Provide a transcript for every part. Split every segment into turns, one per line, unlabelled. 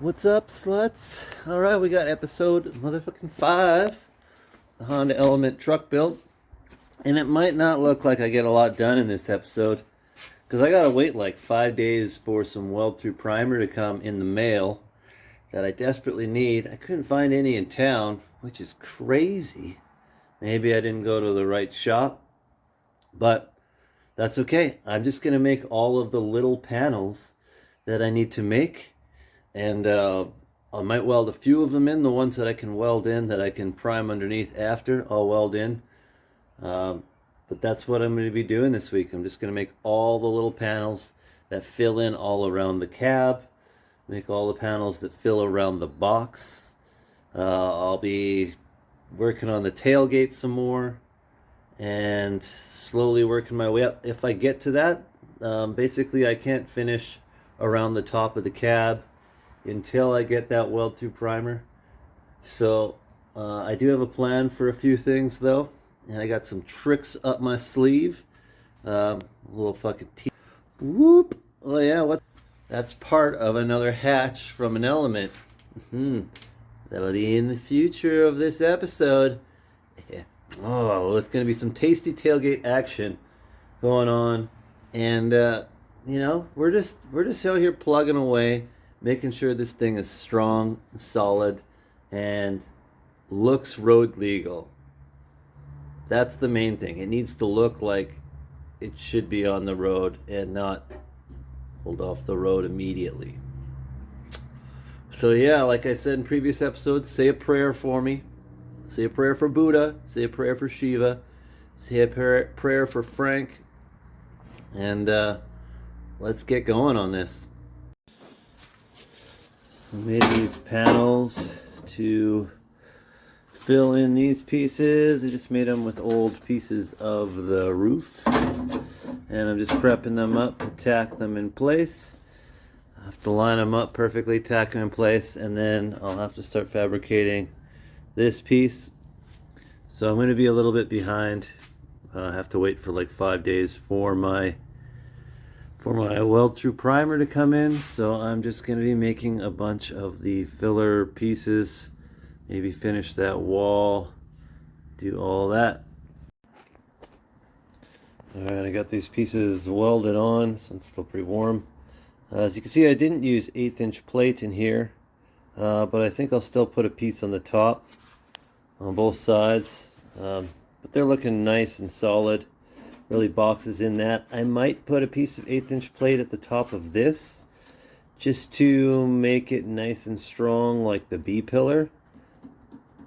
What's up, sluts? Alright, we got episode motherfucking 5, the Honda Element truck build. And it might not look like I get a lot done in this episode, because I gotta wait like 5 days for some weld-through primer to come in the mail that I desperately need. I couldn't find any in town, which is crazy. Maybe I didn't go to the right shop, but that's okay. I'm just gonna make all of the little panels that I need to make. And I might weld a few of them in, the ones that I can weld in, that I can prime underneath after, I'll weld in. But that's what I'm going to be doing this week. I'm just going to make all the little panels that fill in all around the cab, make all the panels that fill around the box. I'll be working on the tailgate some more, and slowly working my way up. If I get to that, basically I can't finish around the top of the cab until I get that weld-through primer. So I do have a plan for a few things though, and I got some tricks up my sleeve. A little fucking whoop. Oh yeah, what? That's part of another hatch from an Element. That'll be in the future of this episode. Yeah. Oh, it's gonna be some tasty tailgate action going on, and you know, we're just out here plugging away, making sure this thing is strong, solid, and looks road legal. That's the main thing. It needs to look like it should be on the road and not pulled off the road immediately. So yeah, like I said in previous episodes, say a prayer for me. Say a prayer for Buddha. Say a prayer for Shiva. Say a prayer for Frank. And let's get going on this. So I made these panels to fill in these pieces. I just made them with old pieces of the roof, and I'm just prepping them up to tack them in place. I have to line them up perfectly, tack them in place, and then I'll have to start fabricating this piece. So I'm going to be a little bit behind. I have to wait for like 5 days for my weld-through primer to come in, so I'm just going to be making a bunch of the filler pieces, maybe finish that wall, do all that. Alright, I got these pieces welded on, so it's still pretty warm. As you can see, I didn't use 1/8" plate in here, but I think I'll still put a piece on the top on both sides, but they're looking nice and solid. Really boxes in that. I might put a piece of 1/8" plate at the top of this just to make it nice and strong like the B pillar.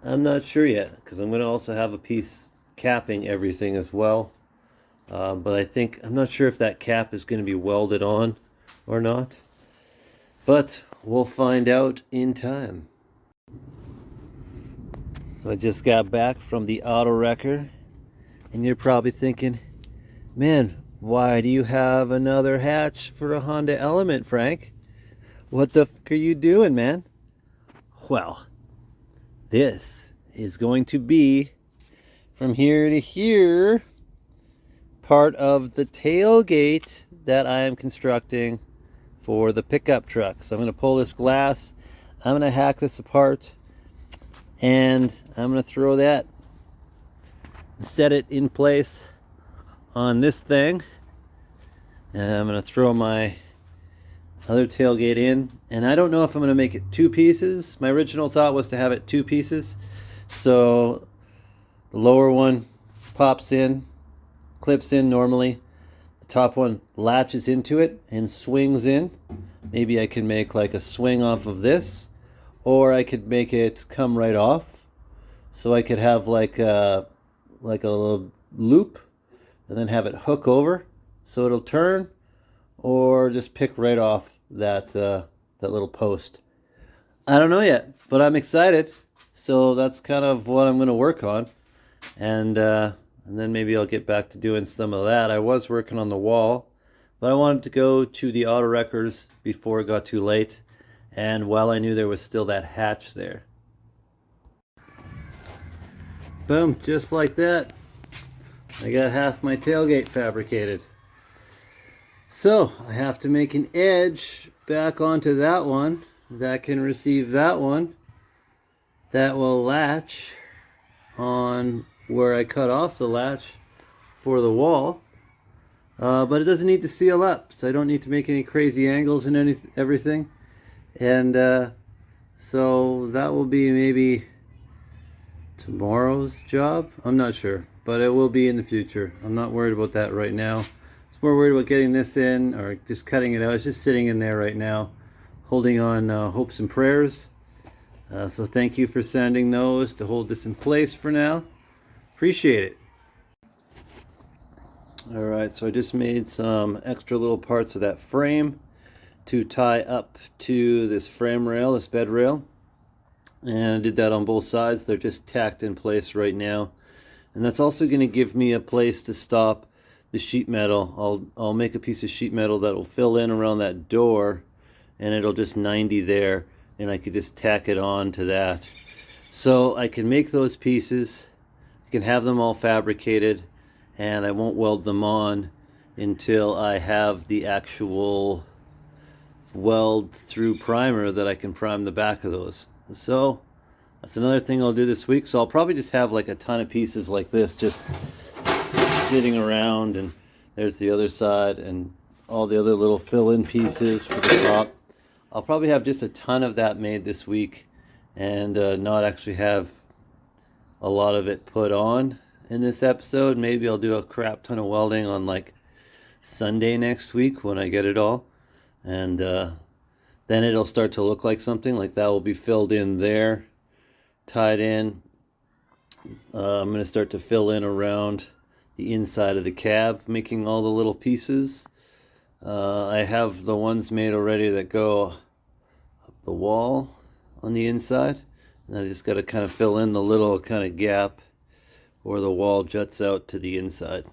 I'm not sure yet, because I'm going to also have a piece capping everything as well, but I'm not sure if that cap is going to be welded on or not, but we'll find out in time. So I just got back from the auto wrecker, and you're probably thinking, man, why do you have another hatch for a Honda Element, Frank? What the fuck are you doing, man? Well, this is going to be, from here to here, part of the tailgate that I am constructing for the pickup truck. So I'm going to pull this glass, I'm going to hack this apart, and I'm going to throw that, set it in place on this thing, and I'm going to throw my other tailgate in. And I don't know if I'm going to make it 2 pieces. My original thought was to have it 2 pieces, so the lower one pops in, clips in normally, the top one latches into it and swings in. Maybe I can make like a swing off of this, or I could make it come right off, so I could have like a little loop and then have it hook over so it'll turn, or just pick right off that little post. I don't know yet, but I'm excited. So that's kind of what I'm going to work on, and then maybe I'll get back to doing some of that. I was working on the wall, but I wanted to go to the auto wreckers before it got too late, and while I knew there was still that hatch there. Boom, just like that, I got half my tailgate fabricated. So I have to make an edge back onto that one, that can receive that one, that will latch on where I cut off the latch for the wall. But it doesn't need to seal up, so I don't need to make any crazy angles and everything. And so that will be maybe tomorrow's job. I'm not sure, but it will be in the future. I'm not worried about that right now. I'm more worried about getting this in or just cutting it out. It's just sitting in there right now, holding on hopes and prayers. So thank you for sending those to hold this in place for now. Appreciate it. Alright, so I just made some extra little parts of that frame to tie up to this frame rail, this bed rail. And I did that on both sides. They're just tacked in place right now. And that's also going to give me a place to stop the sheet metal. I'll make a piece of sheet metal that will fill in around that door, and it'll just 90 there, and I could just tack it on to that. So I can make those pieces, I can have them all fabricated, and I won't weld them on until I have the actual weld through primer that I can prime the back of those. So that's another thing I'll do this week. So I'll probably just have like a ton of pieces like this just sitting around, and there's the other side and all the other little fill-in pieces for the top. I'll probably have just a ton of that made this week, and not actually have a lot of it put on in this episode. Maybe I'll do a crap ton of welding on like Sunday next week when I get it all, and then it'll start to look like something like that will be filled in there, tied in. I'm going to start to fill in around the inside of the cab, making all the little pieces. I have the ones made already that go up the wall on the inside, and I just got to kind of fill in the little kind of gap where the wall juts out to the inside.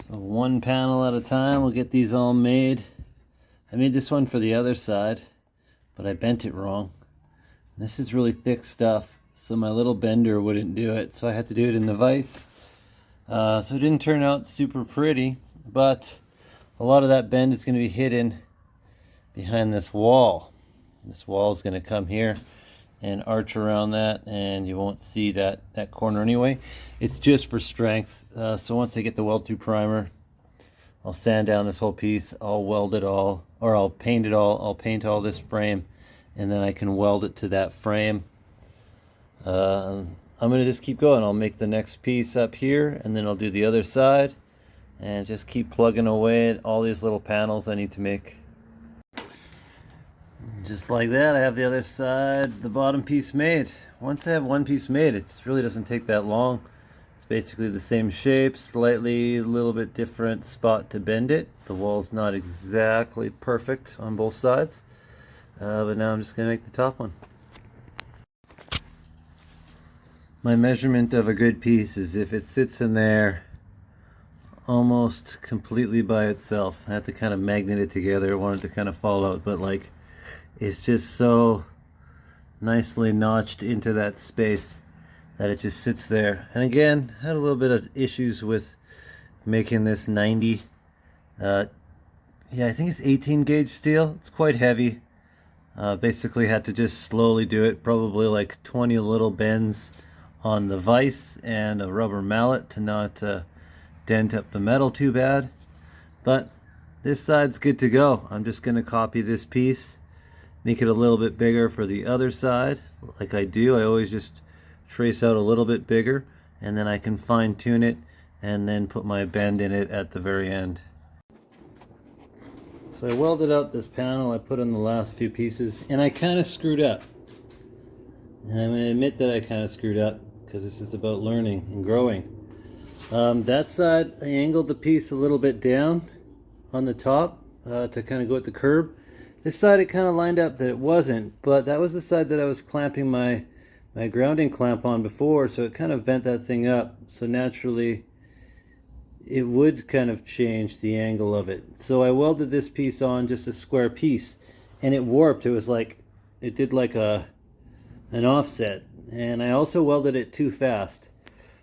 So one panel at a time, we'll get these all made. I made this one for the other side, but I bent it wrong. This is really thick stuff, so my little bender wouldn't do it, so I had to do it in the vise. So it didn't turn out super pretty, but a lot of that bend is going to be hidden behind this wall. This wall is going to come here and arch around that, and you won't see that corner anyway. It's just for strength. So once I get the weld through primer, I'll sand down this whole piece, I'll weld it all, or I'll paint it all. I'll paint all this frame, and then I can weld it to that frame. I'm going to just keep going. I'll make the next piece up here, and then I'll do the other side, and just keep plugging away at all these little panels I need to make. Just like that, I have the other side, the bottom piece made. Once I have one piece made, it really doesn't take that long. It's basically the same shape, slightly a little bit different spot to bend it. The wall's not exactly perfect on both sides, but now I'm just going to make the top one. My measurement of a good piece is if it sits in there almost completely by itself. I have to kind of magnet it together. I want it to kind of fall out, but like it's just so nicely notched into that space that it just sits there. And again, I had a little bit of issues with making this 90. Yeah, I think it's 18 gauge steel. It's quite heavy. Basically had to just slowly do it, probably like 20 little bends on the vise and a rubber mallet to not dent up the metal too bad. But this side's good to go. I'm just going to copy this piece, make it a little bit bigger for the other side. Like I do, I always just trace out a little bit bigger, and then I can fine tune it and then put my bend in it at the very end. So I welded out this panel, I put in the last few pieces, and I kind of screwed up. And I'm going to admit that I kind of screwed up, because this is about learning and growing. That side, I angled the piece a little bit down on the top to kind of go at the curb. This side it kind of lined up that it wasn't, but that was the side that I was clamping my grounding clamp on before, so it kind of bent that thing up. So naturally it would kind of change the angle of it. So I welded this piece on, just a square piece, and it warped. It was like, it did like an offset, and I also welded it too fast.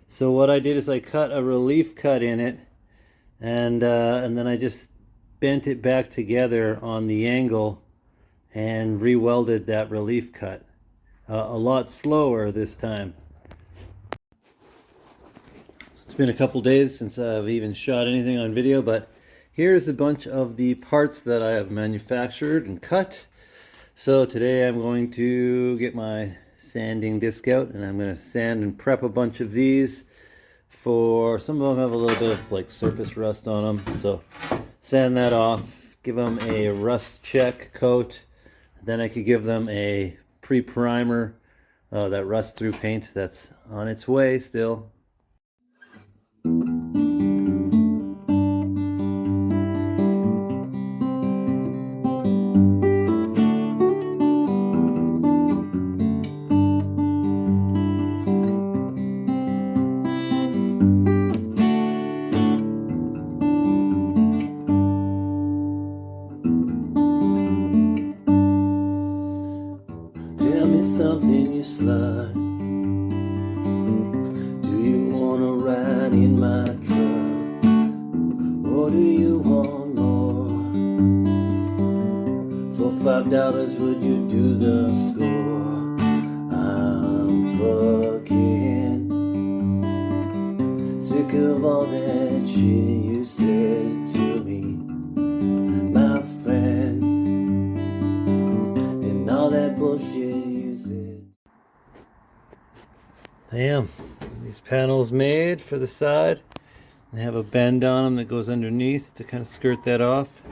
So what I did is I cut a relief cut in it, and then I just bent it back together on the angle and re-welded that relief cut. A lot slower this time. It's been a couple days since I've even shot anything on video, but here's a bunch of the parts that I have manufactured and cut. So today I'm going to get my sanding disc out and I'm going to sand and prep a bunch of these. For some of them have a little bit of like surface rust on them, so sand that off, give them a rust check coat, then I could give them a pre-primer, that rust through paint that's on its way still. Tell me something, you slut. Do you wanna ride in my truck? Or do you want more? For $5 would you do the score? I'm fucking sick of all that shit you said to me, my friend, and all that bullshit you said. Damn, these panels made for the side. They have a bend on them that goes underneath to kind of skirt that off.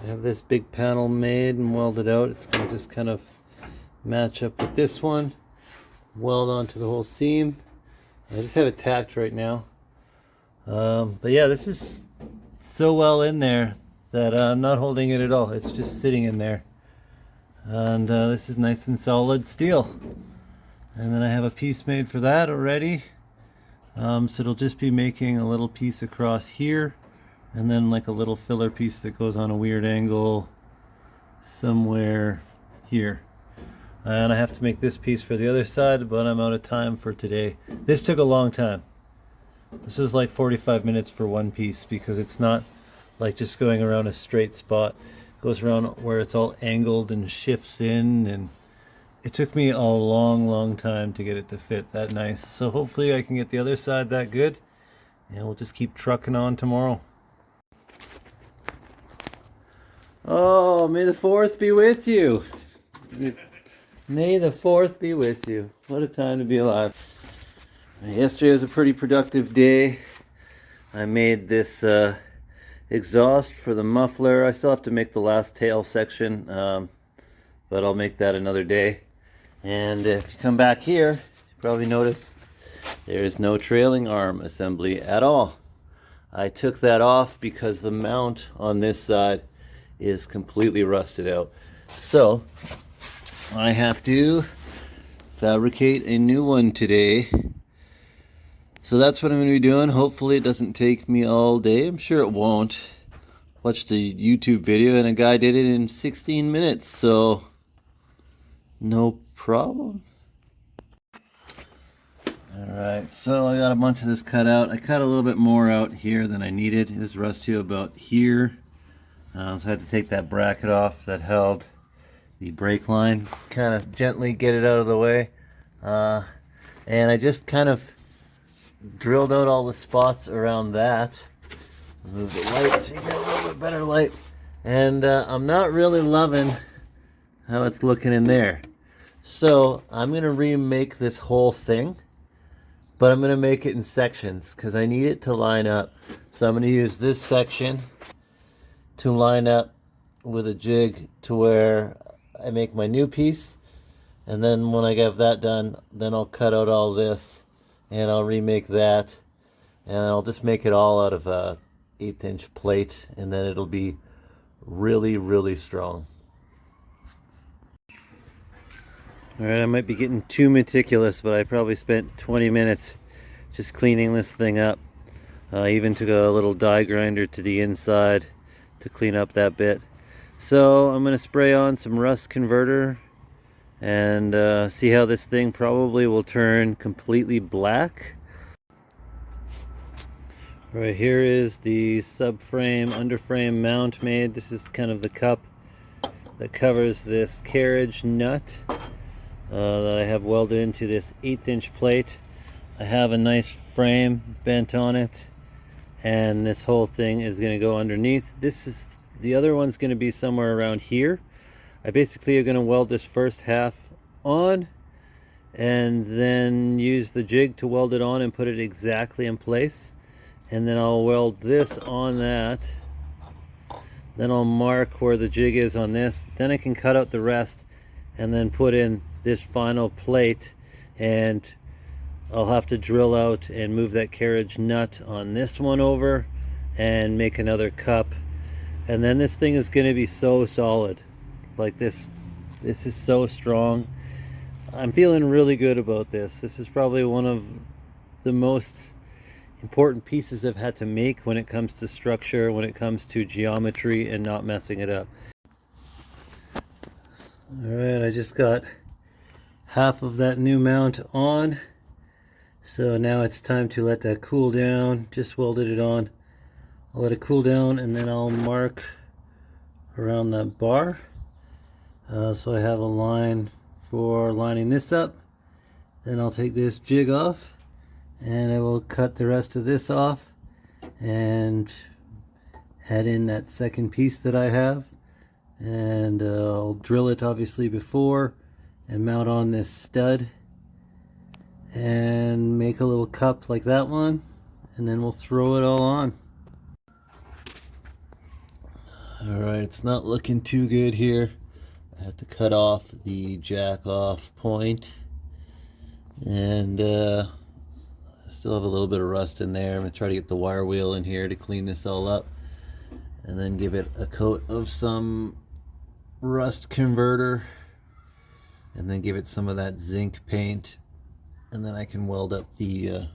I have this big panel made and welded out. It's going to just kind of match up with this one, weld onto the whole seam. I just have it tacked right now. But yeah, this is so well in there that I'm not holding it at all. It's just sitting in there. And this is nice and solid steel. And then I have a piece made for that already. So it'll just be making a little piece across here, and then like a little filler piece that goes on a weird angle somewhere here. And I have to make this piece for the other side, but I'm out of time for today. This took a long time. This is like 45 minutes for one piece, because it's not like just going around a straight spot. It goes around where it's all angled and shifts in, and it took me a long time to get it to fit that nice. So hopefully I can get the other side that good, and we'll just keep trucking on tomorrow. Oh, may the 4th be with you. May the 4th be with you. What a time to be alive. Yesterday was a pretty productive day. I made this exhaust for the muffler. I still have to make the last tail section, but I'll make that another day. And if you come back here, you probably notice there is no trailing arm assembly at all. I took that off because the mount on this side is completely rusted out. So I have to fabricate a new one today. So that's what I'm going to be doing. Hopefully it doesn't take me all day. I'm sure it won't. Watched a YouTube video and a guy did it in 16 minutes. So no problem. Alright, so I got a bunch of this cut out. I cut a little bit more out here than I needed. It was rusty about here. So I had to take that bracket off that held the brake line. Kind of gently get it out of the way. And I just kind of drilled out all the spots around that. Move the light so you get a little bit better light. And I'm not really loving how it's looking in there. So I'm going to remake this whole thing, but I'm going to make it in sections because I need it to line up. So I'm going to use this section to line up with a jig to where I make my new piece. And then when I have that done, then I'll cut out all this and I'll remake that. And I'll just make it all out of a 1/8" plate, and then it'll be really strong. Alright, I might be getting too meticulous, but I probably spent 20 minutes just cleaning this thing up. I even took a little die grinder to the inside to clean up that bit. So I'm going to spray on some rust converter and see how this thing probably will turn completely black. Right here is the subframe, underframe mount made. This is kind of the cup that covers this carriage nut that I have welded into this 1/8" plate. I have a nice frame bent on it, and this whole thing is going to go underneath. The other one's going to be somewhere around here. I basically are going to weld this first half on and then use the jig to weld it on and put it exactly in place. And then I'll weld this on that. Then I'll mark where the jig is on this. Then I can cut out the rest and then put in this final plate, and I'll have to drill out and move that carriage nut on this one over and make another cup. And then this thing is going to be so solid. Like this is so strong. I'm feeling really good about this. This is probably one of the most important pieces I've had to make when it comes to structure, when it comes to geometry and not messing it up. Alright, I just got half of that new mount on, so now it's time to let that cool down. Just welded it on. I'll let it cool down and then I'll mark around that bar. So I have a line for lining this up. Then I'll take this jig off and I will cut the rest of this off and add in that second piece that I have, and I'll drill it obviously before and mount on this stud and make a little cup like that one, and then we'll throw it all on. Alright, it's not looking too good here. I have to cut off the jack off point, and still have a little bit of rust in there. I'm going to try to get the wire wheel in here to clean this all up and then give it a coat of some rust converter and then give it some of that zinc paint, and then I can weld up the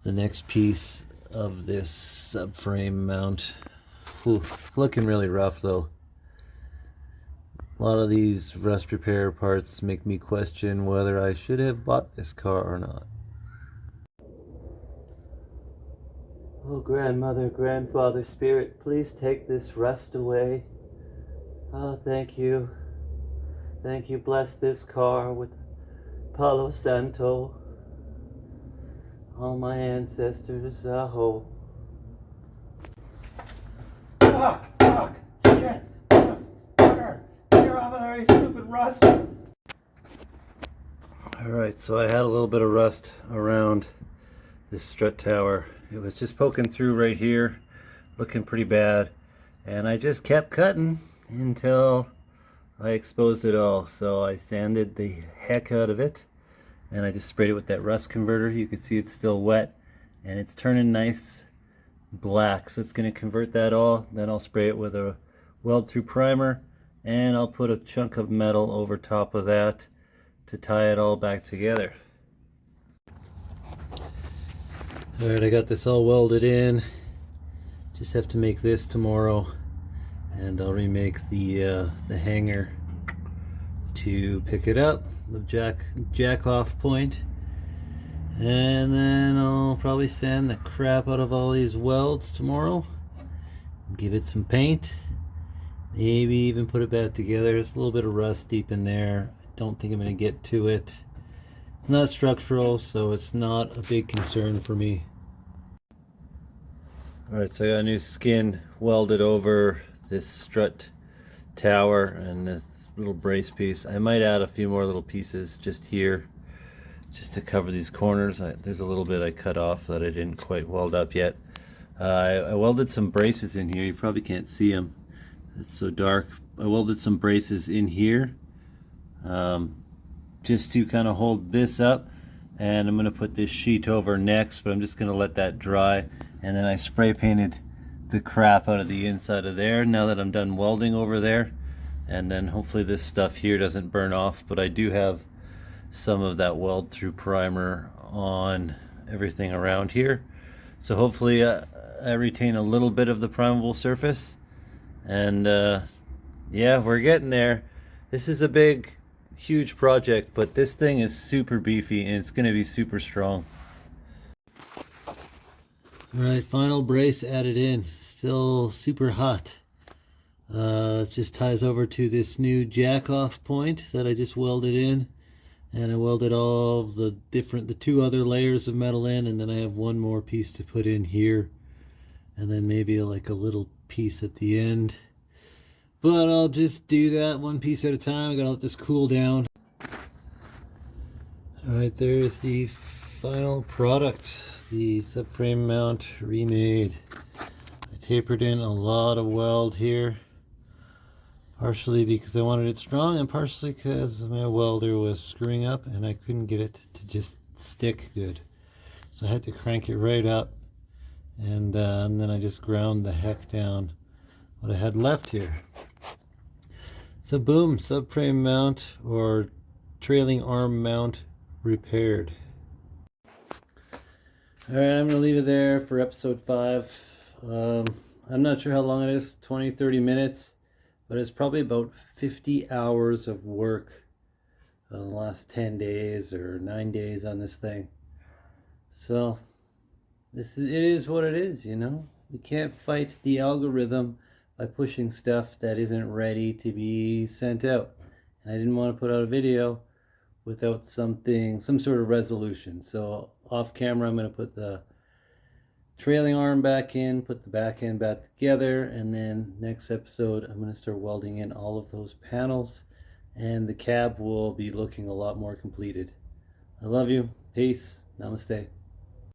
next piece of this subframe mount. Whew, it's looking really rough though. A lot of these rust repair parts make me question whether I should have bought this car or not. Oh, grandmother, grandfather, spirit, please take this rust away. Oh, thank you. Thank you. Bless this car with Palo Santo. All my ancestors, aho. Fuck! Shit! Motherfucker! Get off of there, you stupid rust! Alright, so I had a little bit of rust around this strut tower. It was just poking through right here, looking pretty bad, and I just kept cutting until I exposed it all. So I sanded the heck out of it, and I just sprayed it with that rust converter. You can see it's still wet and it's turning nice black, so it's going to convert that all. Then I'll spray it with a weld through primer, and I'll put a chunk of metal over top of that to tie it all back together. Alright, I got this all welded in. Just have to make this tomorrow, and I'll remake the hanger to pick it up, the jack off point, and then I'll probably sand the crap out of all these welds tomorrow, give it some paint, maybe even put it back together. There's a little bit of rust deep in there. I don't think I'm going to get to it. It's not structural, so it's not a big concern for me. Alright, so I got a new skin welded over this strut tower and this little brace piece. I might add a few more little pieces just here, just to cover these corners. There's a little bit I cut off that I didn't quite weld up yet. I welded some braces in here. You probably can't see them, it's so dark. I welded some braces in here just to kind of hold this up, and I'm going to put this sheet over next, but I'm just going to let that dry, and then I spray painted the crap out of the inside of there now that I'm done welding over there, and then hopefully this stuff here doesn't burn off. But I do have some of that weld through primer on everything around here, so hopefully I retain a little bit of the primable surface, and yeah, we're getting there. This is a big, huge project, but this thing is super beefy and it's going to be super strong. Alright, final brace added in. Still super hot. It just ties over to this new jack off point that I just welded in. And I welded all of the two other layers of metal in, and then I have one more piece to put in here. And then maybe like a little piece at the end. But I'll just do that one piece at a time. I gotta let this cool down. Alright, there's the final product. The subframe mount remade. I tapered in a lot of weld here. Partially because I wanted it strong, and partially because my welder was screwing up and I couldn't get it to just stick good. So I had to crank it right up, and then I just ground the heck down what I had left here. So boom, subframe mount or trailing arm mount repaired. Alright, I'm going to leave it there for episode 5. I'm not sure how long it is, 20-30 minutes. But it's probably about 50 hours of work in the last 10 days or 9 days on this thing. So it is what it is, you know. We can't fight the algorithm by pushing stuff that isn't ready to be sent out. And I didn't want to put out a video without some sort of resolution. So off camera, I'm going to put the trailing arm back in, put the back end back together, and then next episode I'm going to start welding in all of those panels, and the cab will be looking a lot more completed. I love you. Peace. Namaste.